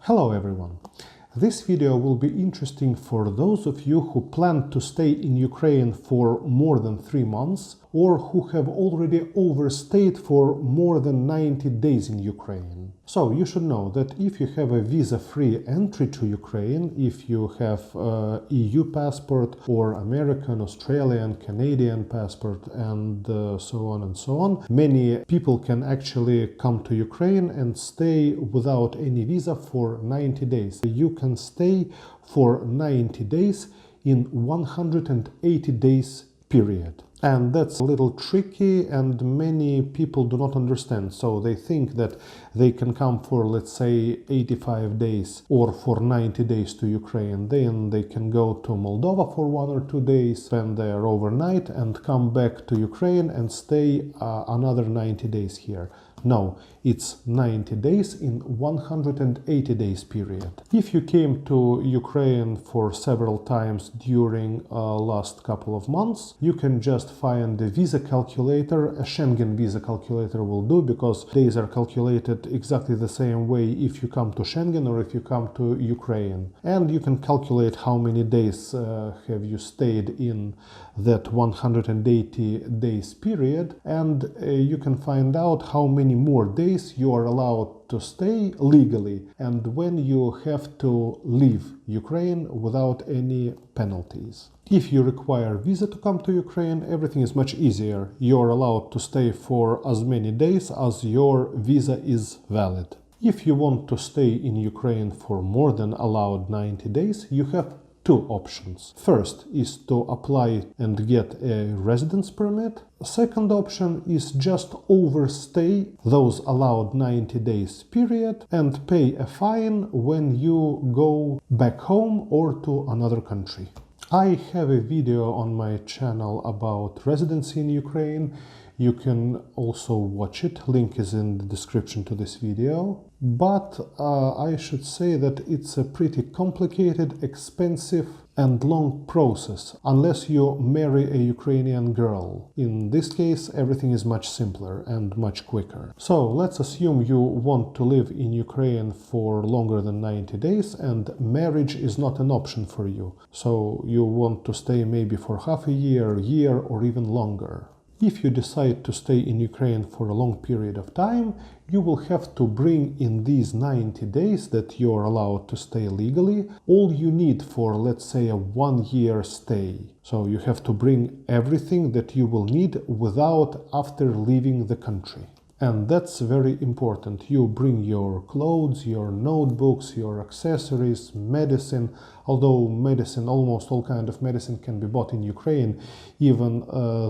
Hello everyone! This video will be interesting for those of you who plan to stay in Ukraine for more than 3 months or who have already overstayed for more than 90 days in Ukraine. So you should know that if you have a visa-free entry to Ukraine, if you have EU passport or American, Australian, Canadian passport and so on and so on, many people can actually come to Ukraine and stay without any visa for 90 days. You can stay for 90 days in 180 days period. And that's a little tricky and many people do not understand. So they think that they can come for, let's say, 85 days or for 90 days to Ukraine. Then they can go to Moldova for 1 or 2 days, spend there overnight and come back to Ukraine and stay another 90 days here. No, it's 90 days in 180 days period. If you came to Ukraine for several times during last couple of months, you can just find the visa calculator. A Schengen visa calculator will do, because days are calculated exactly the same way if you come to Schengen or if you come to Ukraine. And you can calculate how many days have you stayed in that 180 days period, and you can find out how many more days you are allowed to stay legally and when you have to leave Ukraine without any penalties. If you require visa to come to Ukraine, everything is much easier. You're allowed to stay for as many days as your visa is valid. If you want to stay in Ukraine for more than allowed 90 days, you have two options. First is to apply and get a residence permit. Second option is just overstay those allowed 90 days period and pay a fine when you go back home or to another country. I have a video on my channel about residency in Ukraine. You can also watch it, link is in the description to this video. But I should say that it's a pretty complicated, expensive and long process, unless you marry a Ukrainian girl. In this case, everything is much simpler and much quicker. So let's assume you want to live in Ukraine for longer than 90 days and marriage is not an option for you. So you want to stay maybe for half a year or even longer. If you decide to stay in Ukraine for a long period of time, you will have to bring in these 90 days that you're allowed to stay legally all you need for, let's say, a 1-year stay. So you have to bring everything that you will need without after leaving the country. And that's very important. You bring your clothes, your notebooks, your accessories, medicine. Although medicine, almost all kind of medicine can be bought in Ukraine, even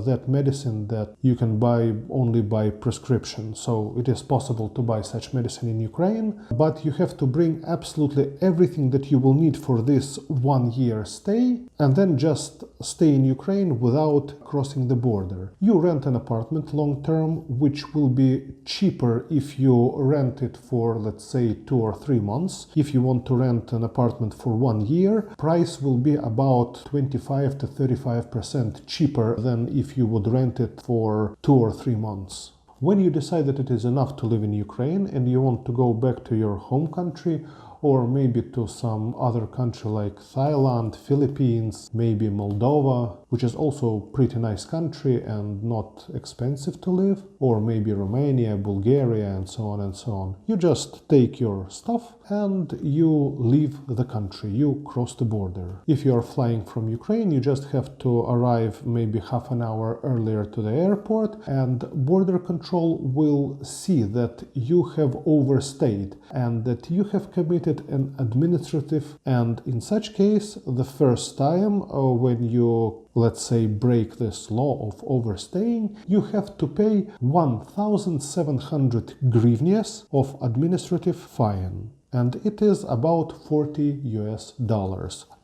that medicine that you can buy only by prescription. So it is possible to buy such medicine in Ukraine, but you have to bring absolutely everything that you will need for this 1-year stay and then just stay in Ukraine without crossing the border. You rent an apartment long term, which will be cheaper if you rent it for, let's say, 2 or 3 months. If you want to rent an apartment for 1 year, price will be about 25 to 35% cheaper than if you would rent it for 2 or 3 months. When you decide that it is enough to live in Ukraine and you want to go back to your home country, or maybe to some other country like Thailand, Philippines, maybe Moldova, which is also a pretty nice country and not expensive to live, or maybe Romania, Bulgaria, and so on and so on. You just take your stuff and you leave the country, you cross the border. If you are flying from Ukraine, you just have to arrive maybe half an hour earlier to the airport, and border control will see that you have overstayed and that you have committed an administrative, and in such case, the first time when you, let's say, break this law of overstaying, you have to pay 1,700 hryvnias of administrative fine. And it is about $40 US.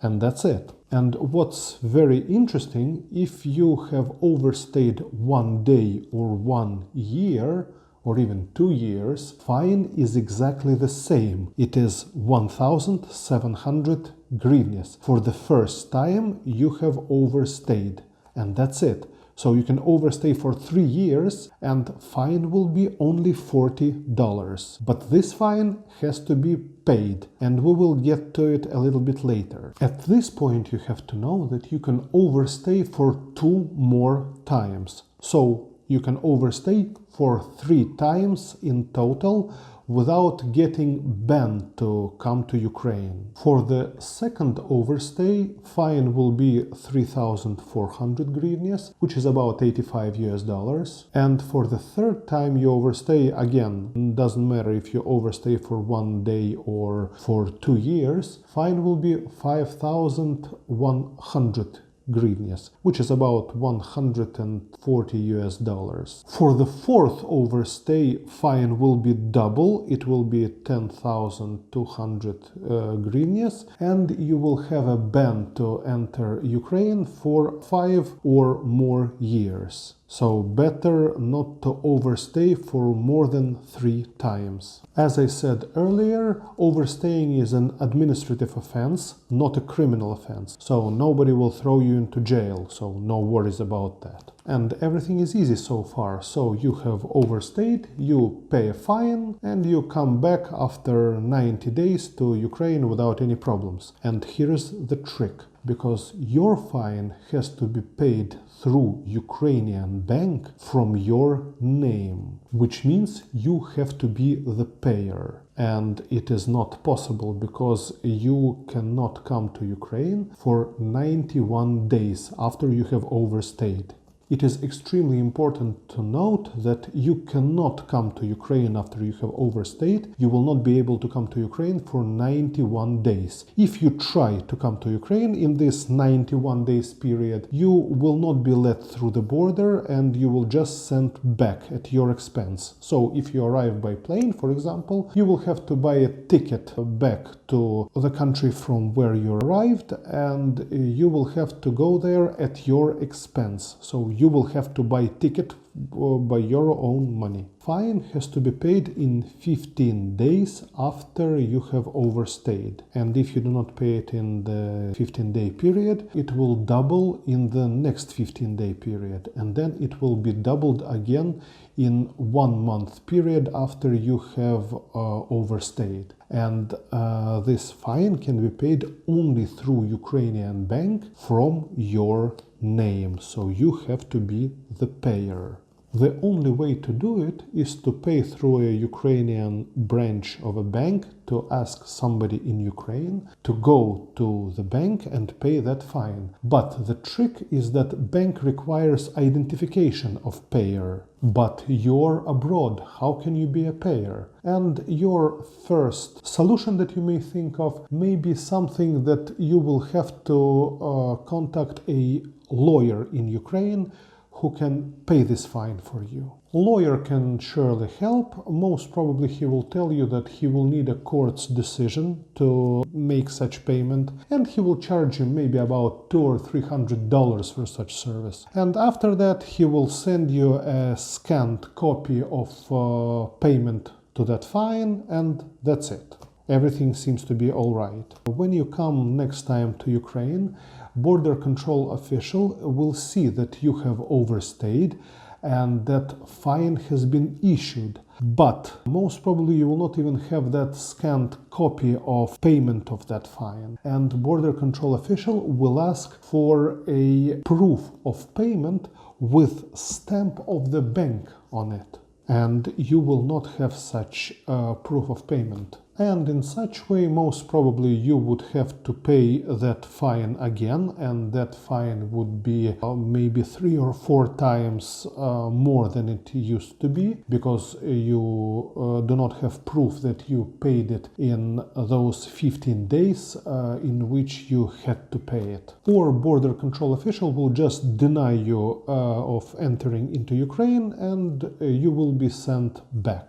And that's it. And what's very interesting, if you have overstayed 1 day or 1 year, or even 2 years, fine is exactly the same. It is 1,700 hryvnias for the first time you have overstayed. And that's it. So you can overstay for 3 years and fine will be only $40. But this fine has to be paid, and we will get to it a little bit later. At this point you have to know that you can overstay for 2 more times. So you can overstay for 3 times in total without getting banned to come to Ukraine. For the second overstay, fine will be 3,400 hryvnias, which is about $85. And for the third time you overstay, again, doesn't matter if you overstay for 1 day or for 2 years, fine will be 5,100 hryvnias, which is about $140. For the fourth overstay, fine will be double. It will be 10,200 hryvnias, and you will have a ban to enter Ukraine for 5 or more years. So better not to overstay for more than 3 times. As I said earlier, overstaying is an administrative offense, not a criminal offense. So nobody will throw you into jail, so no worries about that. And everything is easy so far. So you have overstayed, you pay a fine, and you come back after 90 days to Ukraine without any problems. And here's the trick. Because your fine has to be paid through Ukrainian bank from your name, which means you have to be the payer. And it is not possible because you cannot come to Ukraine for 91 days after you have overstayed. It is extremely important to note that you cannot come to Ukraine after you have overstayed. You will not be able to come to Ukraine for 91 days. If you try to come to Ukraine in this 91 days period, you will not be let through the border and you will just sent back at your expense. So if you arrive by plane, for example, you will have to buy a ticket back to the country from where you arrived, and you will have to go there at your expense. So you will have to buy ticket by your own money. Fine has to be paid in 15 days after you have overstayed. And if you do not pay it in the 15-day period, it will double in the next 15-day period. And then it will be doubled again in 1 month period after you have overstayed. And this fine can be paid only through Ukrainian bank from your name. So you have to be the payer. The only way to do it is to pay through a Ukrainian branch of a bank, to ask somebody in Ukraine to go to the bank and pay that fine. But the trick is that bank requires identification of payer. But you're abroad, how can you be a payer? And your first solution that you may think of may be something that you will have to contact a lawyer in Ukraine who can pay this fine for you. Lawyer can surely help. Most probably he will tell you that he will need a court's decision to make such payment, and he will charge you maybe about $200 or $300 for such service. And after that he will send you a scanned copy of payment to that fine, and that's it. Everything seems to be all right. When you come next time to Ukraine, border control official will see that you have overstayed and that fine has been issued. But most probably you will not even have that scanned copy of payment of that fine. And border control official will ask for a proof of payment with stamp of the bank on it. And you will not have such proof of payment. And in such way, most probably you would have to pay that fine again, and that fine would be maybe 3 or 4 times more than it used to be, because you do not have proof that you paid it in those 15 days in which you had to pay it. Or border control official will just deny you of entering into Ukraine, and you will be sent back.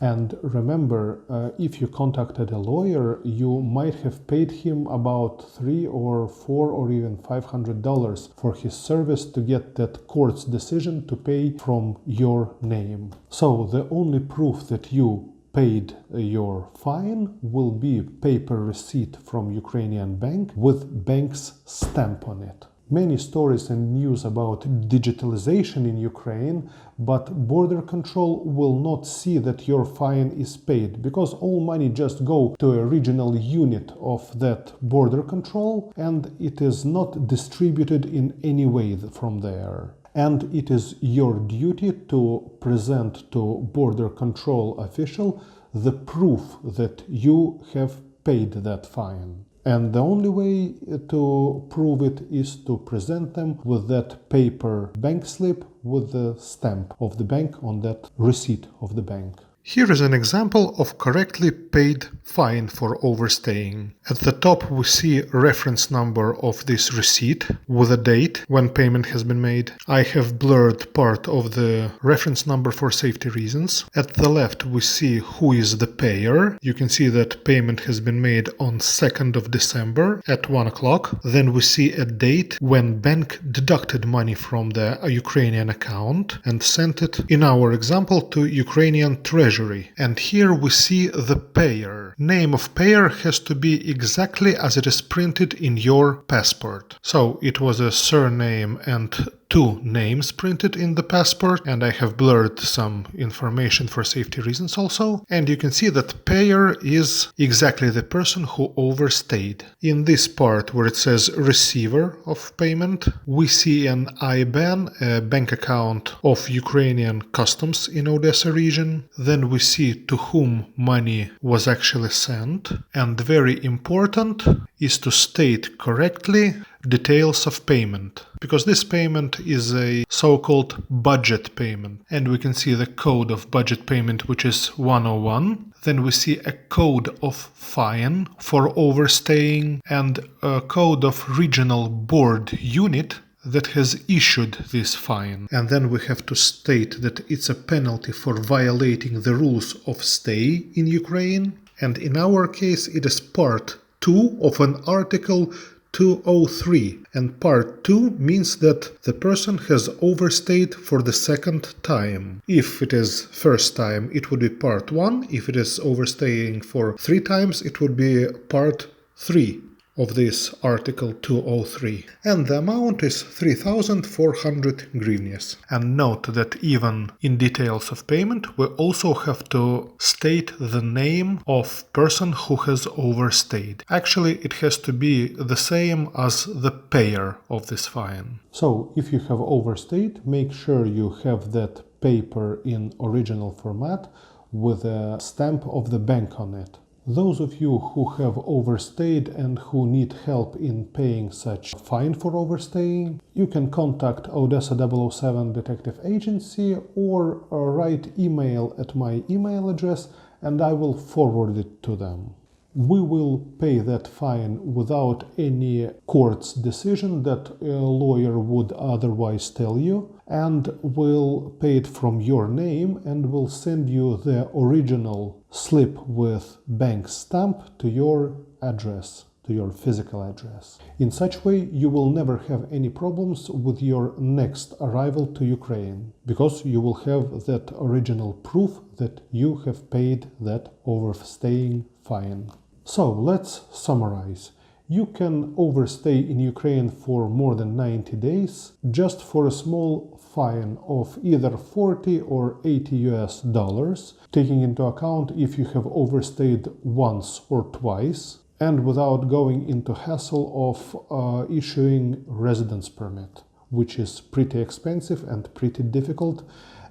And remember, if you contacted a lawyer, you might have paid him about $3 or $4 or even $500 for his service to get that court's decision to pay from your name. So the only proof that you paid your fine will be paper receipt from Ukrainian bank with bank's stamp on it. many stories and news about digitalization in Ukraine, but border control will not see that your fine is paid because all money just go to a regional unit of that border control and it is not distributed in any way from there. And it is your duty to present to border control official the proof that you have paid that fine. And the only way to prove it is to present them with that paper bank slip with the stamp of the bank on that receipt of the bank. Here is an example of correctly paid fine for overstaying. At the top we see reference number of this receipt with a date when payment has been made. I have blurred part of the reference number for safety reasons. At the left we see who is the payer. You can see that payment has been made on 2nd of December at 1 o'clock. Then we see a date when bank deducted money from the Ukrainian account and sent it, in our example, to Ukrainian Treasury. And here we see the payer. Name of payer has to be exactly as it is printed in your passport. So it was a surname and two names printed in the passport, and I have blurred some information for safety reasons also. And you can see that payer is exactly the person who overstayed. In this part where it says receiver of payment, we see an IBAN, a bank account of Ukrainian customs in Odessa region. Then we see to whom money was actually sent. And very important is to state correctly details of payment, because this payment is a so-called budget payment, and we can see the code of budget payment, which is 101. Then we see a code of fine for overstaying and a code of regional board unit that has issued this fine. And then we have to state that it's a penalty for violating the rules of stay in Ukraine. And in our case, it is part 2 of an article 203, and part 2 means that the person has overstayed for the second time. If it is first time, it would be part 1. If it is overstaying for 3 times, it would be part 3 of this article 203. And the amount is 3,400 hryvnias. And note that even in details of payment, we also have to state the name of person who has overstayed. Actually, it has to be the same as the payer of this fine. So, if you have overstayed, make sure you have that paper in original format with a stamp of the bank on it. Those of you who have overstayed and who need help in paying such fine for overstaying, you can contact Odessa 007 Detective Agency or write email at my email address and I will forward it to them. We will pay that fine without any court's decision that a lawyer would otherwise tell you, and we'll pay it from your name and we'll send you the original slip with bank stamp to your address, to your physical address. In such way, you will never have any problems with your next arrival to Ukraine, because you will have that original proof that you have paid that overstaying fine. So let's summarize. You can overstay in Ukraine for more than 90 days just for a small fine of either 40 or 80 US dollars, taking into account if you have overstayed once or twice, and without going into hassle of issuing residence permit, which is pretty expensive and pretty difficult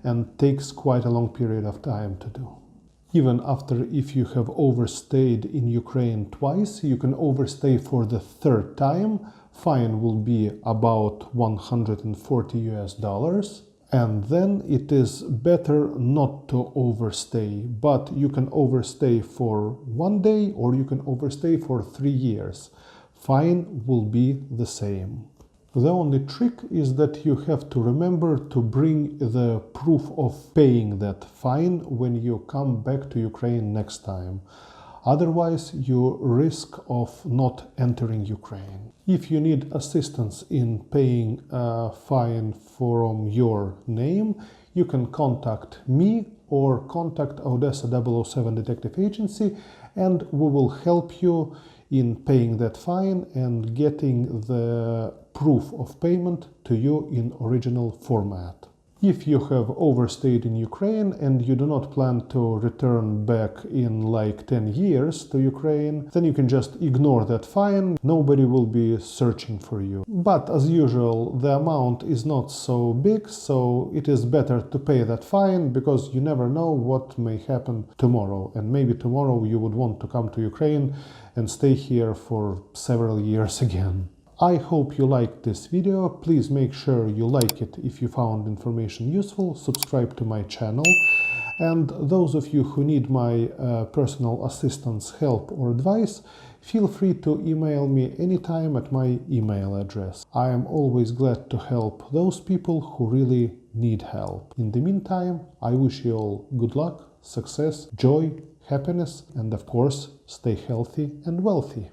and takes quite a long period of time to do. Even after, if you have overstayed in Ukraine twice, you can overstay for the third time. Fine will be about 140 US dollars. And then it is better not to overstay, but you can overstay for 1 day or you can overstay for 3 years. Fine will be the same. The only trick is that you have to remember to bring the proof of paying that fine when you come back to Ukraine next time. Otherwise, you risk of not entering Ukraine. If you need assistance in paying a fine from your name, you can contact me or contact Odessa 007 Detective Agency and we will help you in paying that fine and getting the proof of payment to you in original format. If you have overstayed in Ukraine and you do not plan to return back in like 10 years to Ukraine, then you can just ignore that fine. Nobody will be searching for you. But as usual, the amount is not so big, so it is better to pay that fine because you never know what may happen tomorrow. And maybe tomorrow you would want to come to Ukraine and stay here for several years again. I hope you liked this video. Please make sure you like it if you found information useful, subscribe to my channel, and those of you who need my personal assistance, help or advice, feel free to email me anytime at my email address. I am always glad to help those people who really need help. In the meantime, I wish you all good luck, success, joy, happiness, and of course, stay healthy and wealthy.